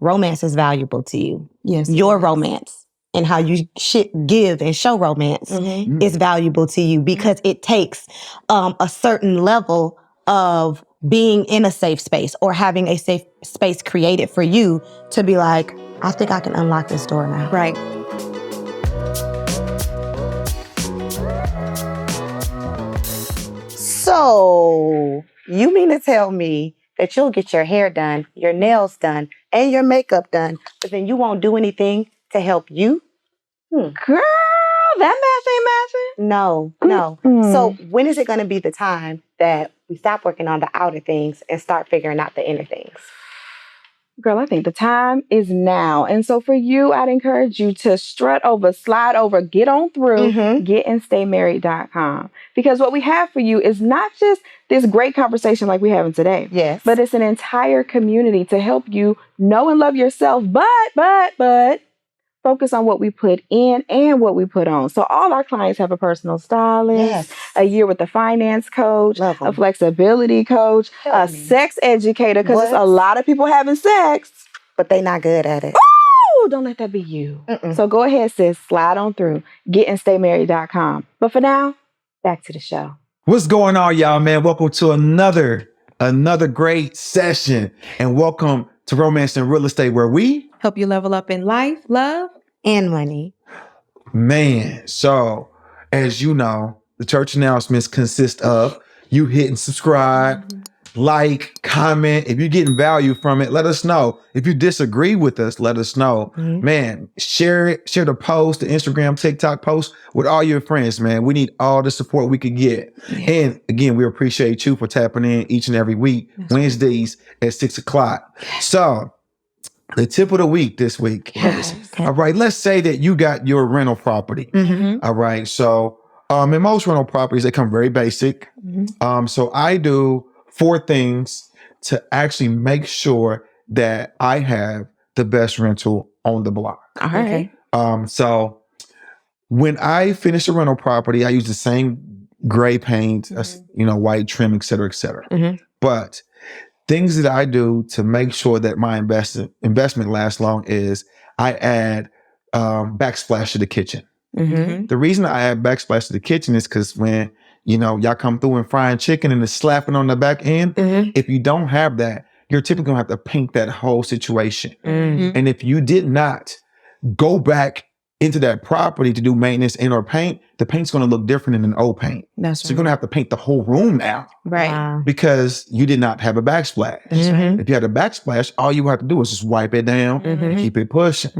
romance is valuable to you. Yes. Your romance and how you give and show romance is valuable to you because it takes a certain level of being in a safe space or having a safe space created for you to be like, I think I can unlock this door now. Right. So you mean to tell me that you'll get your hair done, your nails done, and your makeup done, but then you won't do anything to help you? Girl, that math ain't matching. No. So when is it going to be the time that we stop working on the outer things and start figuring out the inner things? Girl, I think the time is now. And so for you, I'd encourage you to strut over, slide over, get on through, getandstaymarried.com. Because what we have for you is not just this great conversation like we're having today. Yes. But it's an entire community to help you know and love yourself, but focus on what we put in and what we put on. So all our clients have a personal stylist, a year with a finance coach, a flexibility coach, a sex educator, because there's a lot of people having sex, but they not good at it. Oh, don't let that be you. So go ahead, sis, slide on through, getandstaymarried.com. But for now, back to the show. What's going on, y'all, man? Welcome to another great session, and welcome to Romance and Real Estate, where we help you level up in life, love, and money. Man, so as you know, the church announcements consist of you hitting subscribe, like, comment. If you're getting value from it, let us know. If you disagree with us, let us know. Man, share it, share the post, the Instagram, TikTok post with all your friends, man. We need all the support we could get. And again, we appreciate you for tapping in each and every week, Wednesdays at 6:00. So the tip of the week this week. All right. Let's say that you got your rental property. All right. So in most rental properties, they come very basic. So I do 4 things to actually make sure that I have the best rental on the block. All right. So when I finish a rental property, I use the same gray paint, white trim, et cetera, et cetera. But things that I do to make sure that my investment lasts long is I add backsplash to the kitchen. The reason I add backsplash to the kitchen is because when, y'all come through and frying chicken and it's slapping on the back end, if you don't have that, you're typically going to have to paint that whole situation. And if you did not go back into that property to do maintenance and or paint, the paint's going to look different than an old paint. So you're going to have to paint the whole room now. Because you did not have a backsplash. If you had a backsplash, all you have to do is just wipe it down and keep it pushing.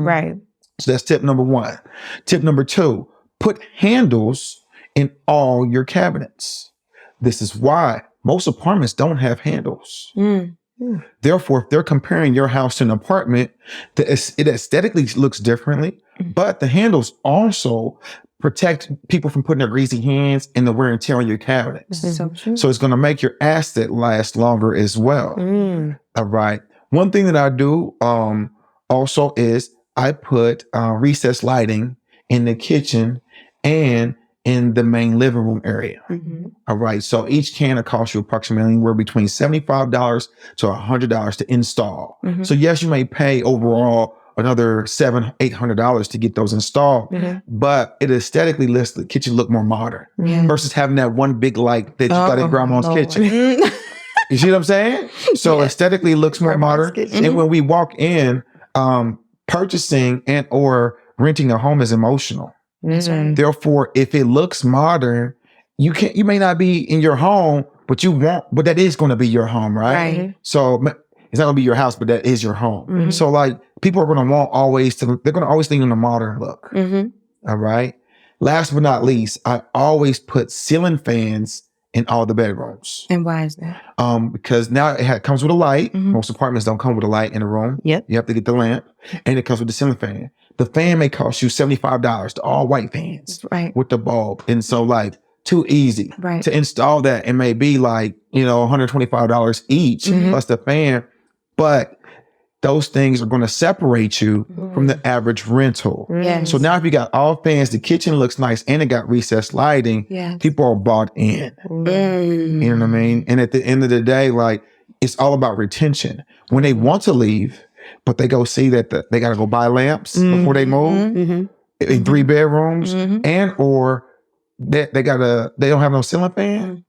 So that's tip number 1. Tip number 2, put handles in all your cabinets. This is why most apartments don't have handles. Therefore, if they're comparing your house to an apartment, it aesthetically looks differently, but the handles also protect people from putting their greasy hands in the wear and tear on your cabinets. So it's going to make your asset last longer as well. All right. One thing that I do also is I put recessed lighting in the kitchen and in the main living room area. All right. So each can cost you approximately anywhere between $75 to $100 to install. So yes, you may pay overall another $700-800 to get those installed, but it aesthetically lets the kitchen look more modern versus having that one big light that you got in grandma's kitchen. You see what I'm saying? So aesthetically it looks more modern. And when we walk in, purchasing and or renting a home is emotional. Therefore, if it looks modern, you may not be in your home, but that is going to be your home, right? So it's not going to be your house, but that is your home. So like people are going to want they're going to always think in a modern look. All right. Last but not least, I always put ceiling fans in all the bedrooms. And why is that? Because now it comes with a light. Most apartments don't come with a light in the room. You have to get the lamp, and it comes with the ceiling fan. The fan may cost you $75, the all white fans with the bulb. And so like too easy to install that. It may be like, $125 each plus the fan, but those things are going to separate you from the average rental. So now if you got all fans, the kitchen looks nice and it got recessed lighting, people are bought in. You know what I mean? And at the end of the day, like it's all about retention. When they want to leave, but they go see that they got to go buy lamps before they move in 3 bedrooms, and or they don't have no ceiling fan.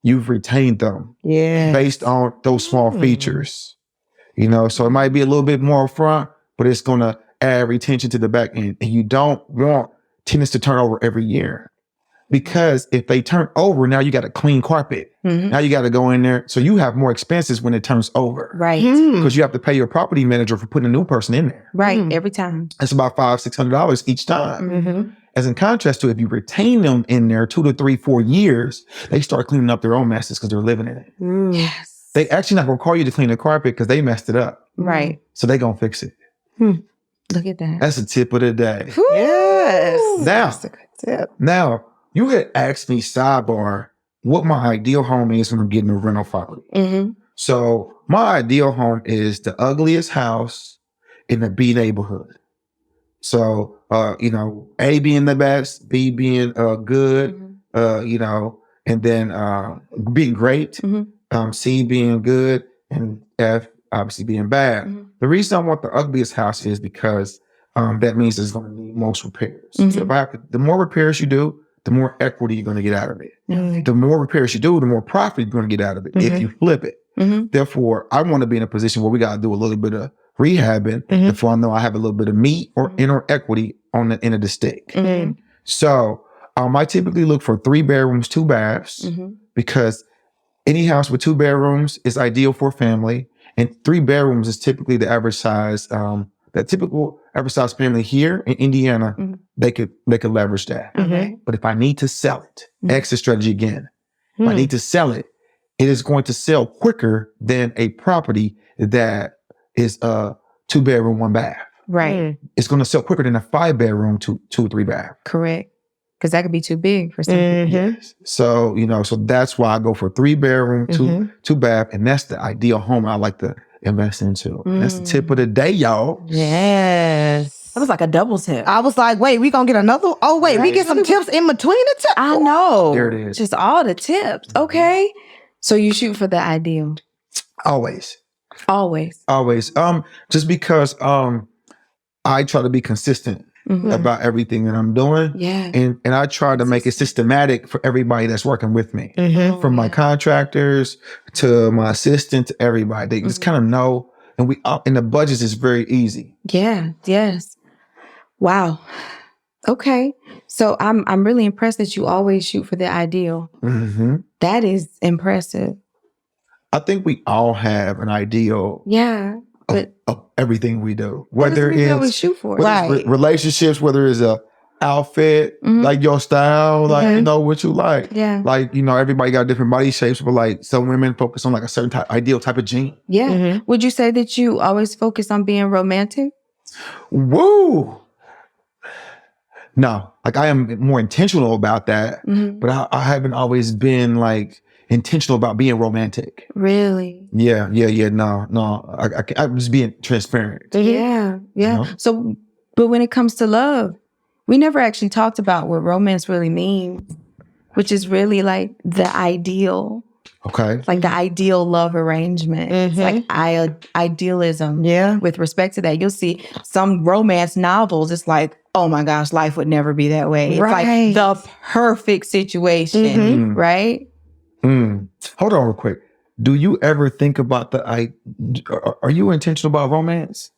You've retained them based on those small features. You know, so it might be a little bit more front, but it's going to add retention to the back end. And you don't want tenants to turn over every year, because if they turn over, now you got a clean carpet. Now you got to go in there. So you have more expenses when it turns over. Right. Because you have to pay your property manager for putting a new person in there. Right. Every time. It's about $500-$600 each time. As in contrast to if you retain them in there 2 to 3, 4 years, they start cleaning up their own messes because they're living in it. Yes. They actually not going to call you to clean the carpet because they messed it up. Right. So they going to fix it. Look at that. That's the tip of the day. Yes. That's a good tip. Now, you had asked me, sidebar, what my ideal home is when I'm getting a rental property. So my ideal home is the ugliest house in the B neighborhood. So, you know, A being the best, B being good, you know, and then being great, C being good, and F obviously being bad. The reason I want the ugliest house is because that means it's going to need most repairs. So if the more repairs you do, the more equity you're going to get out of it. The more repairs you do, the more profit you're going to get out of it if you flip it. Therefore, I want to be in a position where we got to do a little bit of rehabbing before I know I have a little bit of meat or inner equity on the end of the stick. So I typically look for 3 bedrooms, 2 baths, because any house with 2 bedrooms is ideal for a family, and 3 bedrooms is typically the average size. That typical average size family here in Indiana, they could leverage that. But if I need to sell it, exit strategy again. If I need to sell it, it is going to sell quicker than a property that is a 2 bedroom, 1 bath. Right. It's going to sell quicker than a 5 bedroom, 2 or 3 bath. Correct. Because that could be too big for some people. Yes. So, you know, so that's why I go for 3 bedroom, 2 bath, and that's the ideal home I like to invest into. That's the tip of the day, y'all. Yes. That was like a double tip. I was like, wait, we gonna get another? Oh, wait, we get some tips in between the tips? I know. There it is. Just all the tips. Okay. So you shoot for the ideal. Always. Always. Always. Just because I try to be consistent about everything that I'm doing. Yeah. And I try to make it systematic for everybody that's working with me. From my contractors to my assistant to everybody. They just kind of know. And the budgets is very easy. Yeah. Yes. Wow. Okay. So I'm really impressed that you always shoot for the ideal. That is impressive. I think we all have an ideal of everything we do. Whether it's we shoot for. Relationships, whether it's a outfit, like your style, like, you know, what you like. Yeah. Like, you know, everybody got different body shapes, but like some women focus on like a certain ideal type of jean. Yeah. Would you say that you always focus on being romantic? Woo! No, like I am more intentional about that, but I haven't always been like intentional about being romantic. Really? Yeah. No. I'm just being transparent. Yeah. You know? So, but when it comes to love, we never actually talked about what romance really means, which is really like the ideal. Okay. Like the ideal love arrangement. It's like idealism. Yeah. With respect to that, you'll see some romance novels. It's like, oh my gosh, life would never be that way. It's like the perfect situation, right? Hold on real quick. Do you ever think about are you intentional about romance?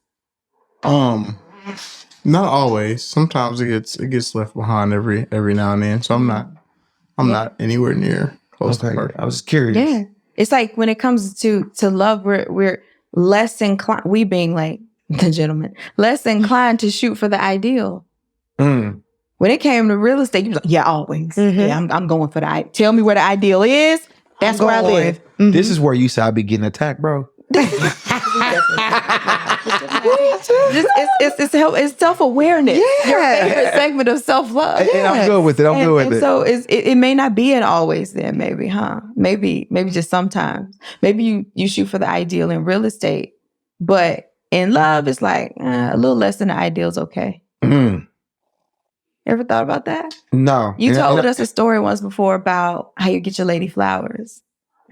Not always. Sometimes it gets left behind every now and then. So I'm not anywhere near close to perfect. I was curious. Yeah. It's like when it comes to love, we're less inclined, we being like the gentleman, less inclined to shoot for the ideal. When it came to real estate, you was like, yeah, always. Yeah, I'm going for the tell me where the ideal is. That's where I live. This is where you say I be getting attacked, bro. It's self-awareness. Yeah. Your favorite segment of self-love. And I'm good with it. I'm good with it. So it may not be an always then, maybe, huh? Maybe just sometimes. Maybe you shoot for the ideal in real estate, but in love, it's like a little less than the ideal is okay. Ever thought about that? No. You told us a story once before about how you get your lady flowers.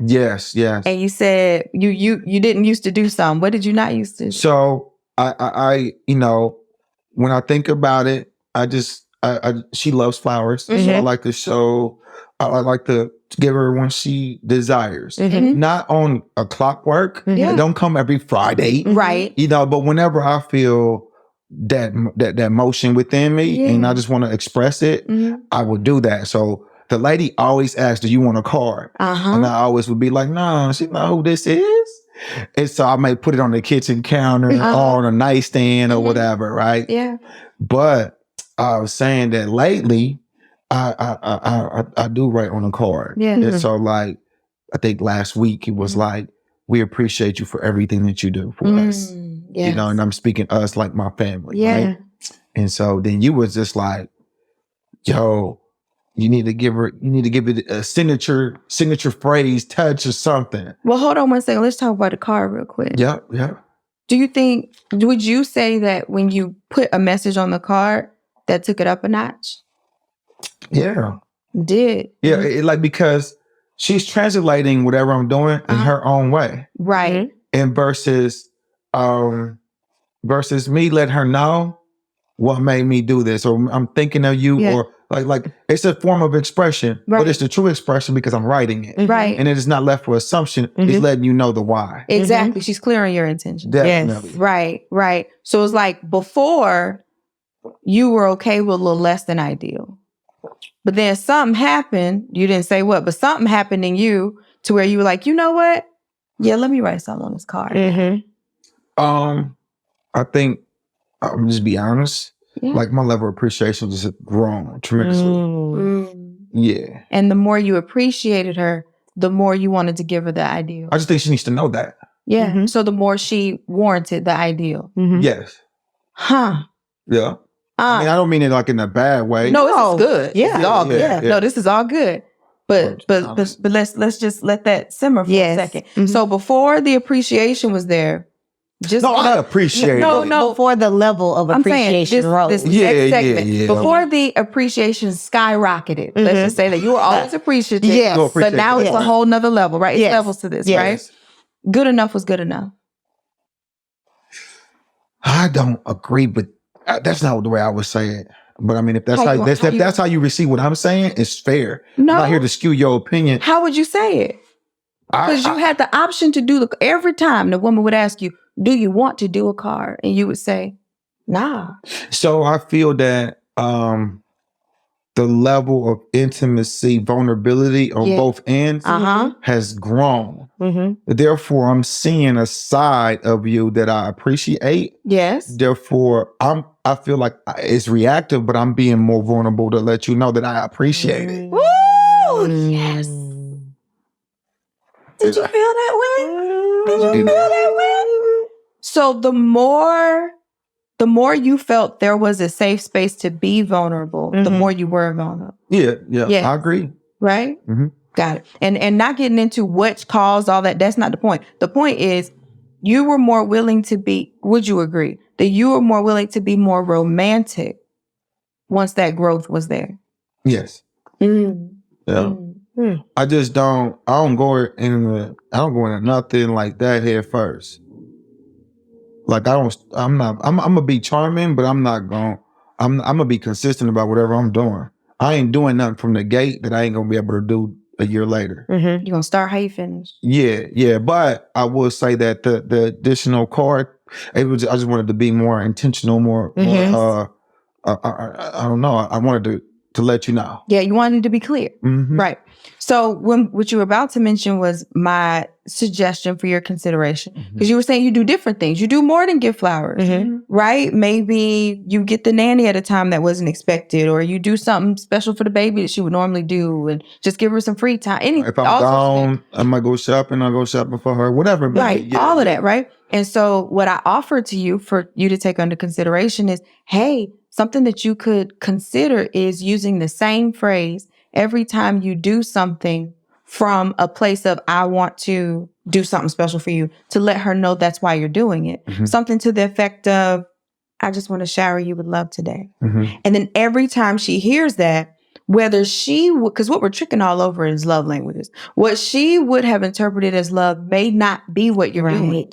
Yes. And you said you didn't used to do something. What did you not used to do? So I when I think about it, she loves flowers. So I like to show, I like to give her when she desires. Not on a clockwork. It don't come every Friday. Right. But whenever I feel that motion within me and I just want to express it, I will do that. So the lady always asks, do you want a card? And I always would be like, no, she know who this is. And so I may put it on the kitchen counter or on a nightstand or whatever, right? Yeah. But I was saying that lately, I do write on a card. Yeah. And so like, I think last week it was like, we appreciate you for everything that you do for us. Yes. And I'm speaking us like my family. Yeah. Right? And so then you was just like, yo, you need to give it a signature phrase, touch or something. Well, hold on one second. Let's talk about the card real quick. Yeah. Would you say that when you put a message on the card, that took it up a notch? Yeah. Did. Yeah, because she's translating whatever I'm doing in her own way. Right. And versus me letting her know what made me do this, or I'm thinking of you, or like it's a form of expression, but it's the true expression because I'm writing it. Right. And it is not left for assumption. It's letting you know the why. Exactly. She's clear on your intention. Definitely. Yes. Right. So it's like before you were okay with a little less than ideal. But then something happened. You didn't say what, but something happened in you to where you were like, you know what? Yeah, let me write something on this card. I think I'm just be honest. Yeah. Like my level of appreciation just grown tremendously. Yeah. And the more you appreciated her, the more you wanted to give her the ideal. I just think she needs to know that. Yeah. So the more she warranted the ideal. Yes. Huh. Yeah. I mean, I don't mean it like in a bad way. No, this is good. Yeah. This is all good. Yeah. No, this is all good. But let's just let that simmer for a second. So before the appreciation was there, I appreciate it. No. Before the level of appreciation rose. This next segment. Before the appreciation skyrocketed, let's just say that you were always appreciative. Yes. But now it's a whole nother level, right? It's levels to this, right? Good enough was good enough. I don't agree, but that's not the way I would say it. But I mean, if that's how you receive what I'm saying, it's fair. No. I'm not here to skew your opinion. How would you say it? Because you had the option to do every time the woman would ask you, do you want to do a card? And you would say, nah. So I feel that the level of intimacy, vulnerability on both ends has grown. Therefore, I'm seeing a side of you that I appreciate. Yes. Therefore, I feel like it's reactive, but I'm being more vulnerable to let you know that I appreciate it. Woo! Yes. Did you feel that way? Did you feel that way? So the more you felt there was a safe space to be vulnerable, the more you were vulnerable. Yeah, I agree. Right? Got it. And not getting into what caused all that, that's not the point. The point is you were more willing to be, would you agree, that you were more willing to be more romantic once that growth was there? Yes. Yeah. I don't go into nothing like that here first. Like I'm gonna be charming, but I'm gonna be consistent about whatever I'm doing. I ain't doing nothing from the gate that I ain't gonna be able to do a year later. You're gonna start how you finish. Yeah. But I will say that the additional card, I just wanted to be more intentional, more I don't know. I wanted to let you know. Yeah, you wanted to be clear. Right. So what you were about to mention was my suggestion for your consideration. Because you were saying you do different things. You do more than give flowers, right? Maybe you get the nanny at a time that wasn't expected, or you do something special for the baby that she would normally do and just give her some free time. If I'm gone, I might go shopping. I'll go shopping for her, whatever. Right. All of that, right? And so what I offer to you for you to take under consideration is, hey, something that you could consider is using the same phrase every time you do something from a place of, I want to do something special for you, to let her know that's why you're doing it. Something to the effect of, I just want to shower you with love today. And then every time she hears that, whether she would, because what we're tricking all over is love languages. What she would have interpreted as love may not be what you're doing.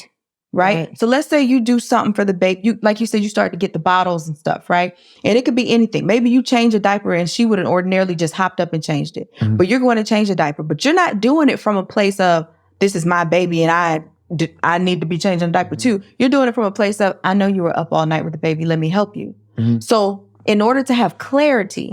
Right? So let's say you do something for the baby. You, like you said, you start to get the bottles and stuff, right? And it could be anything. Maybe you change a diaper and she would have ordinarily just hopped up and changed it. Mhm. But you're going to change a diaper. But you're not doing it from a place of, this is my baby and I need to be changing a diaper too. You're doing it from a place of, I know you were up all night with the baby. Let me help you. Mhm. So in order to have clarity,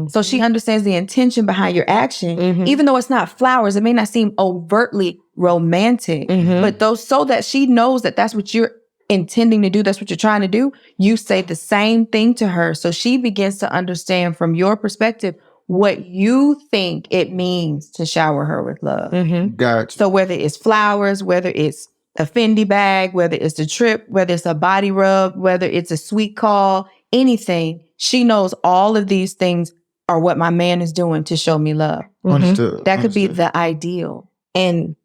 so she understands the intention behind your action, even though it's not flowers, it may not seem overtly romantic, but those, so that she knows that that's what you're intending to do, that's what you're trying to do, you say the same thing to her. So she begins to understand from your perspective what you think it means to shower her with love. Gotcha. So whether it's flowers, whether it's a Fendi bag, whether it's a trip, whether it's a body rub, whether it's a sweet call, anything, she knows all of these things are what my man is doing to show me love. Understood. That could be the ideal. And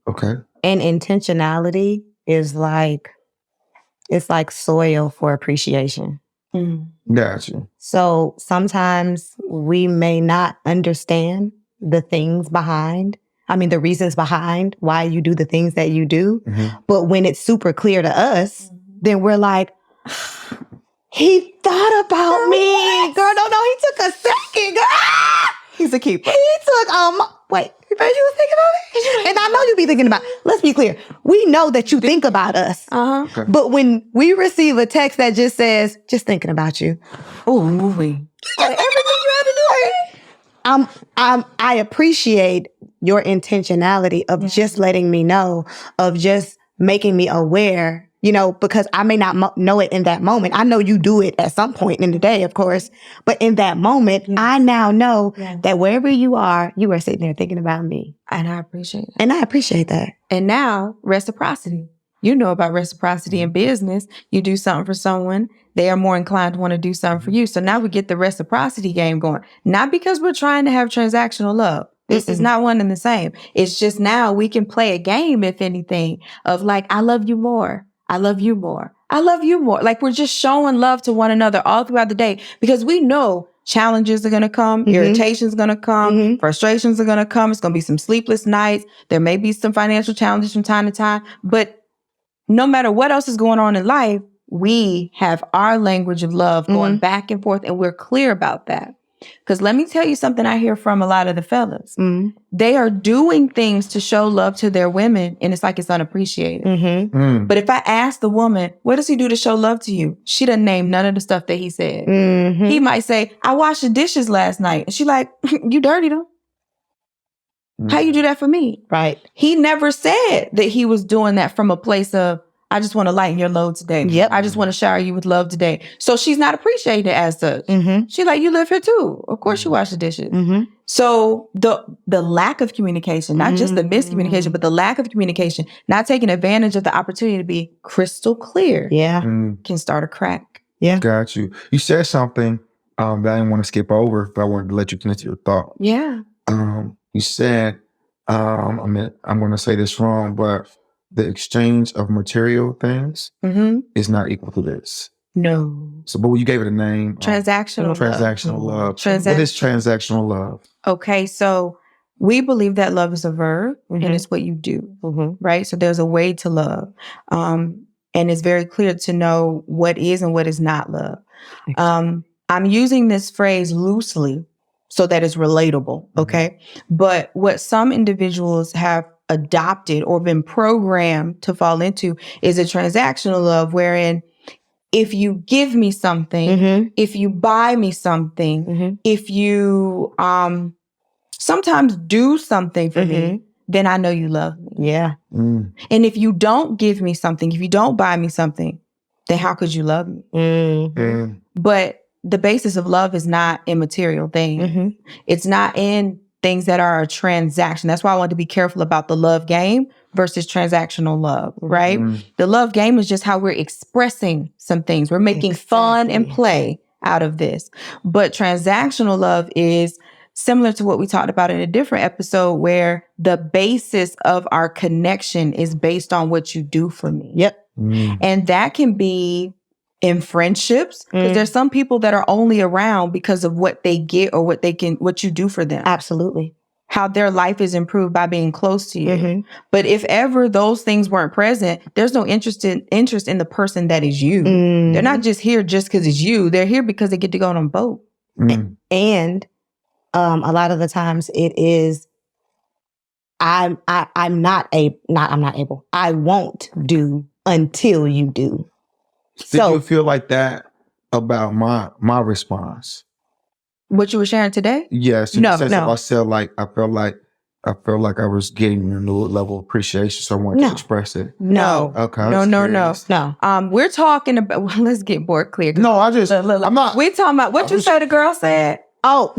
intentionality is like, it's like soil for appreciation. Gotcha. So sometimes we may not understand the things behind, the reasons behind why you do the things that you do. But when it's super clear to us, then we're like, he thought about me. Girl, no, he took a second. Girl. He's a keeper. He took, wait, you was thinking about me? And I know you be thinking about, let's be clear. We know that you think about us. Okay. But when we receive a text that just says, just thinking about you. Oh, moving. Everything you had to do. I appreciate your intentionality of just letting me know, of just making me aware, because I may not know it in that moment. I know you do it at some point in the day, of course. But in that moment, I now know that wherever you are sitting there thinking about me. And I appreciate it. And I appreciate that. And now, reciprocity. You know about reciprocity in business. You do something for someone, they are more inclined to want to do something for you. So now we get the reciprocity game going. Not because we're trying to have transactional love. This is not one and the same. It's just now we can play a game, if anything, of like, I love you more. I love you more. I love you more. Like, we're just showing love to one another all throughout the day, because we know challenges are going to come, irritations are going to come, frustrations are going to come. It's going to be some sleepless nights. There may be some financial challenges from time to time, but no matter what else is going on in life, we have our language of love going back and forth, and we're clear about that. Because let me tell you something I hear from a lot of the fellas. They are doing things to show love to their women, and it's like it's unappreciated. But if I ask the woman, what does he do to show love to you? She doesn't name none of the stuff that he said. He might say, I washed the dishes last night. And she like, you dirty them. How you do that for me? Right. He never said that he was doing that from a place of, I just want to lighten your load today. Yep. I just want to shower you with love today. So she's not appreciated as such. She's like, you live here too. Of course you wash the dishes. So the lack of communication, not just the miscommunication, but the lack of communication, not taking advantage of the opportunity to be crystal clear, can start a crack. Yeah. Got you. You said something that I didn't want to skip over, but I wanted to let you finish your thought. Yeah. You said, I'm going to say this wrong, but the exchange of material things is not equal to this. No. So, but you gave it a name. Transactional love. Transactional love. What is transactional love? Okay, so we believe that love is a verb and it's what you do, right? So there's a way to love. And it's very clear to know what is and what is not love. I'm using this phrase loosely so that it's relatable, okay? But what some individuals have adopted or been programmed to fall into is a transactional love, wherein if you give me something, if you buy me something, if you sometimes do something for me, then I know you love me. Yeah. And if you don't give me something, if you don't buy me something, then how could you love me? But the basis of love is not in material things. It's not in things that are a transaction. That's why I want to be careful about the love game versus transactional love, right? The love game is just how we're expressing some things. We're making fun and play out of this. But transactional love is similar to what we talked about in a different episode, where the basis of our connection is based on what you do for me. Yep. And that can be in friendships, because there's some people that are only around because of what they get or what you do for them. Absolutely. How their life is improved by being close to you. But if ever those things weren't present, there's no interest in the person that is you. They're not just here just because it's you. They're here because they get to go on a boat. And a lot of the times it is, I'm not able. I won't do until you do. Did you feel like that about my response? What you were sharing today? Yes. In the sense of I said like I felt like I was getting a new level of appreciation, so I wanted to express it. No. Okay. No. We're talking about. Well, let's get more clear. No, I'm not. We're talking about what you say. The girl said. Oh,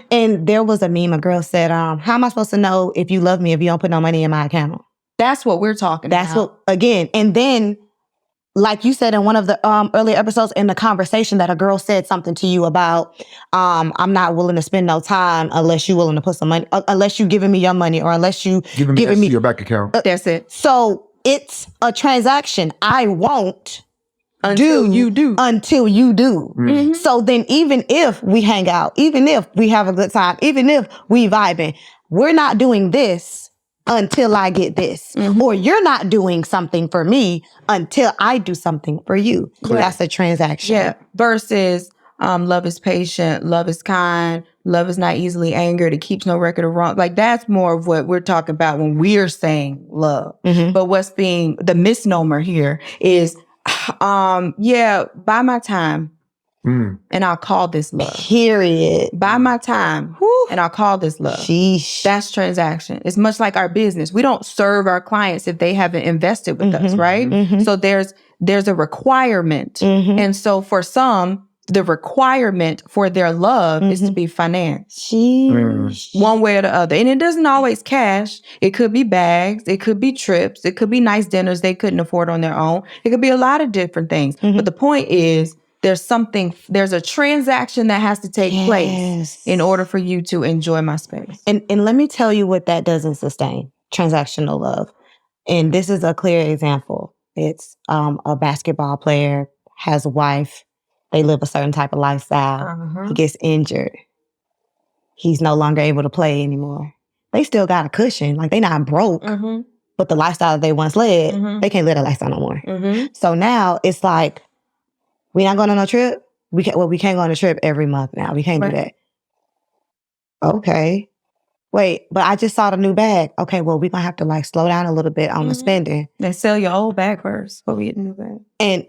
and there was a meme. A girl said, "How am I supposed to know if you love me if you don't put no money in my account?" That's what we're talking about. That's what again. And then, like you said in one of the earlier episodes in the conversation, that a girl said something to you about, I'm not willing to spend no time unless you're willing to put some money, unless you giving me your money, or unless you giving me your bank account. That's it. So it's a transaction. I won't until you do. Until you do. So then even if we hang out, even if we have a good time, even if we vibing, we're not doing this until I get this. Or you're not doing something for me until I do something for you. Clear. That's a transaction. Yeah. Versus love is patient, love is kind, love is not easily angered, it keeps no record of wrong. Like that's more of what we're talking about when we're saying love. But what's being the misnomer here is, buy my time. And I'll call this love. Period. Buy my time. And I'll call this love. Sheesh. That's transaction. It's much like our business. We don't serve our clients if they haven't invested with us, right? So there's a requirement. And so for some, the requirement for their love is to be financed. One way or the other. And it doesn't always cash. It could be bags. It could be trips. It could be nice dinners they couldn't afford on their own. It could be a lot of different things. But the point is, there's a transaction that has to take place in order for you to enjoy my space. And let me tell you what that doesn't sustain. Transactional love. And this is a clear example. It's a basketball player, has a wife. They live a certain type of lifestyle. He gets injured. He's no longer able to play anymore. They still got a cushion. Like, they not broke. But the lifestyle they once led, they can't live that lifestyle no more. So now it's like, we not going on a trip? We can't go on a trip every month now. We can't do that. Okay. Wait, but I just saw the new bag. Okay, well, we're going to have to slow down a little bit on the spending. Then sell your old bag first before we get a new bag. And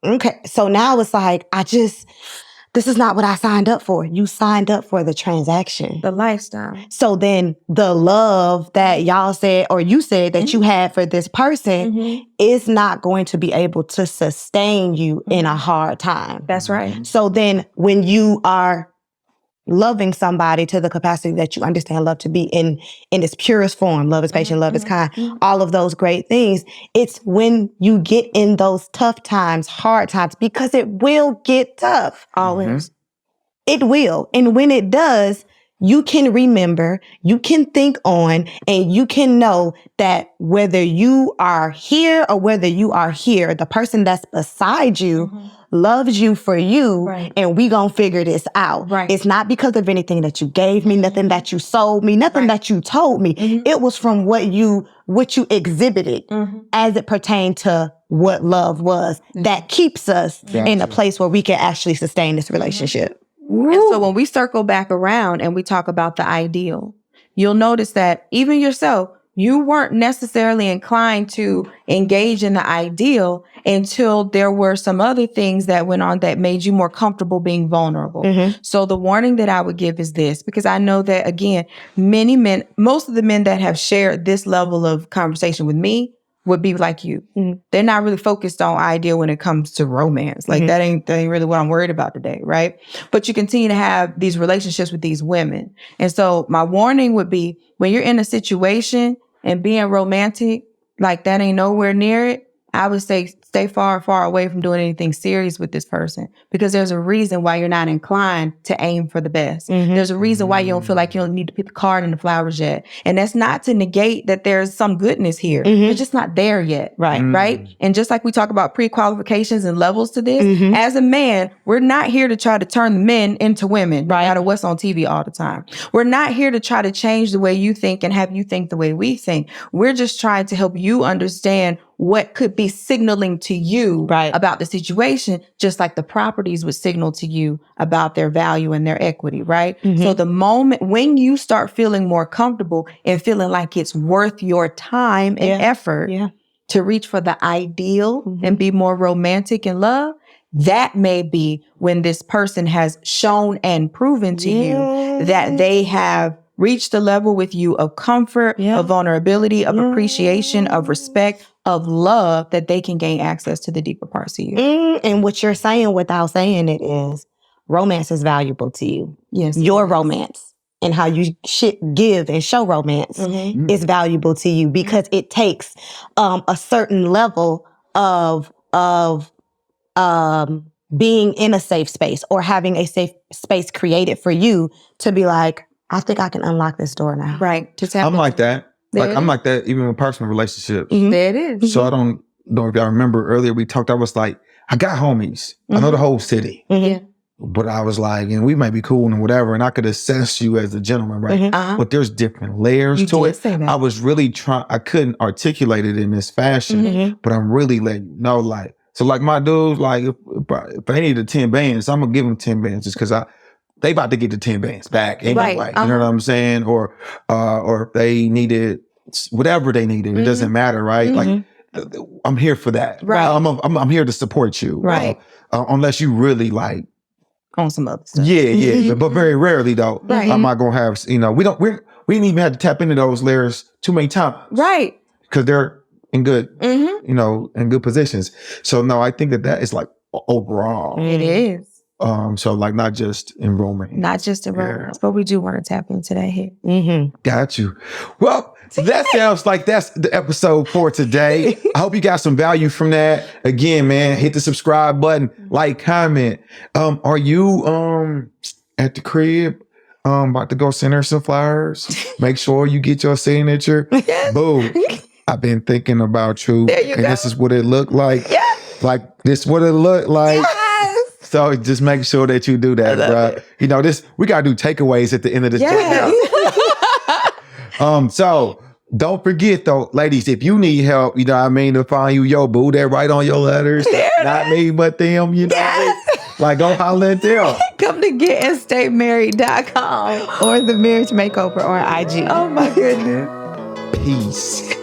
okay. So now it's like, this is not what I signed up for. You signed up for the transaction. The lifestyle. So then the love that y'all said, or you said that you had for this person is not going to be able to sustain you in a hard time. That's right. So then when you are loving somebody to the capacity that you understand love to be in its purest form, love is patient, love is kind, all of those great things, it's when you get in those tough times, hard times, because it will get tough. Always. It will. And when it does, you can remember, you can think on, and you can know that whether you are here or whether you are here, the person that's beside you loves you for you, and we gonna figure this out. It's not because of anything that you gave me, nothing that you sold me, nothing that you told me. It was from what you exhibited as it pertained to what love was that keeps us in a place where we can actually sustain this relationship. And so when we circle back around and we talk about the ideal, you'll notice that even yourself, you weren't necessarily inclined to engage in the ideal until there were some other things that went on that made you more comfortable being vulnerable. So the warning that I would give is this, because I know that, again, most of the men that have shared this level of conversation with me would be like you. They're not really focused on ideal when it comes to romance. Like that ain't really what I'm worried about today, right? But you continue to have these relationships with these women. And so my warning would be, when you're in a situation and being romantic, like that ain't nowhere near it, I would say stay far, far away from doing anything serious with this person, because there's a reason why you're not inclined to aim for the best. There's a reason why you don't feel like you don't need to pick the card in the flowers yet. And that's not to negate that there's some goodness here. You're just not there yet. Right? And just like we talk about pre-qualifications and levels to this, as a man, we're not here to try to turn men into women, no matter what's on TV all the time. We're not here to try to change the way you think and have you think the way we think. We're just trying to help you understand what could be signaling to you about the situation, just like the properties would signal to you about their value and their equity, right? So the moment when you start feeling more comfortable and feeling like it's worth your time and effort to reach for the ideal and be more romantic in love, that may be when this person has shown and proven to you that they have reached a level with you of comfort, of vulnerability, of appreciation, of respect, of love, that they can gain access to the deeper parts of you. And what you're saying without saying it is romance is valuable to you. Yes. Your romance and how you give and show romance is valuable to you, because it takes a certain level of being in a safe space or having a safe space created for you to be like, I think I can unlock this door now. Right. I'm like that. I'm like that even in personal relationships. There it is. So I don't know if y'all remember earlier we talked, I was like, I got homies. I know the whole city. But I was like, and we might be cool and whatever, and I could assess you as a gentleman, right? But there's different layers to it. I was really trying, I couldn't articulate it in this fashion, but I'm really letting you know, like, so like my dudes, like if they needed 10 bands, I'm gonna give them 10 bands just because they about to get the 10 bands back anyway. You know what I'm saying? Or if they needed whatever they needed, it doesn't matter, right? Like I'm here for that. Right. I'm here to support you. Right. Unless you really like on some other stuff. Yeah. But very rarely though, I'm not gonna have, we didn't even have to tap into those layers too many times. Right. Because they're in good, in good positions. So no, I think that is like overall. It is. So like not just in romance. Not just in romance, but we do want to tap into that here. Got you. Well, that sounds like that's the episode for today. I hope you got some value from that. Again, man, hit the subscribe button, like, comment. Are you at the crib? About to go send her some flowers. Make sure you get your signature. Boom. I've been thinking about you. And this is what it looked like. Like this is what it looked like. So just make sure that you do that, bro. We gotta do takeaways at the end of this now. So don't forget though, ladies, if you need help, to find you your boo, that right on your letters. Not me, but them, Like go holler at them. Come to getandstaymarried.com or the Marriage Makeover on IG. Oh my goodness. Peace.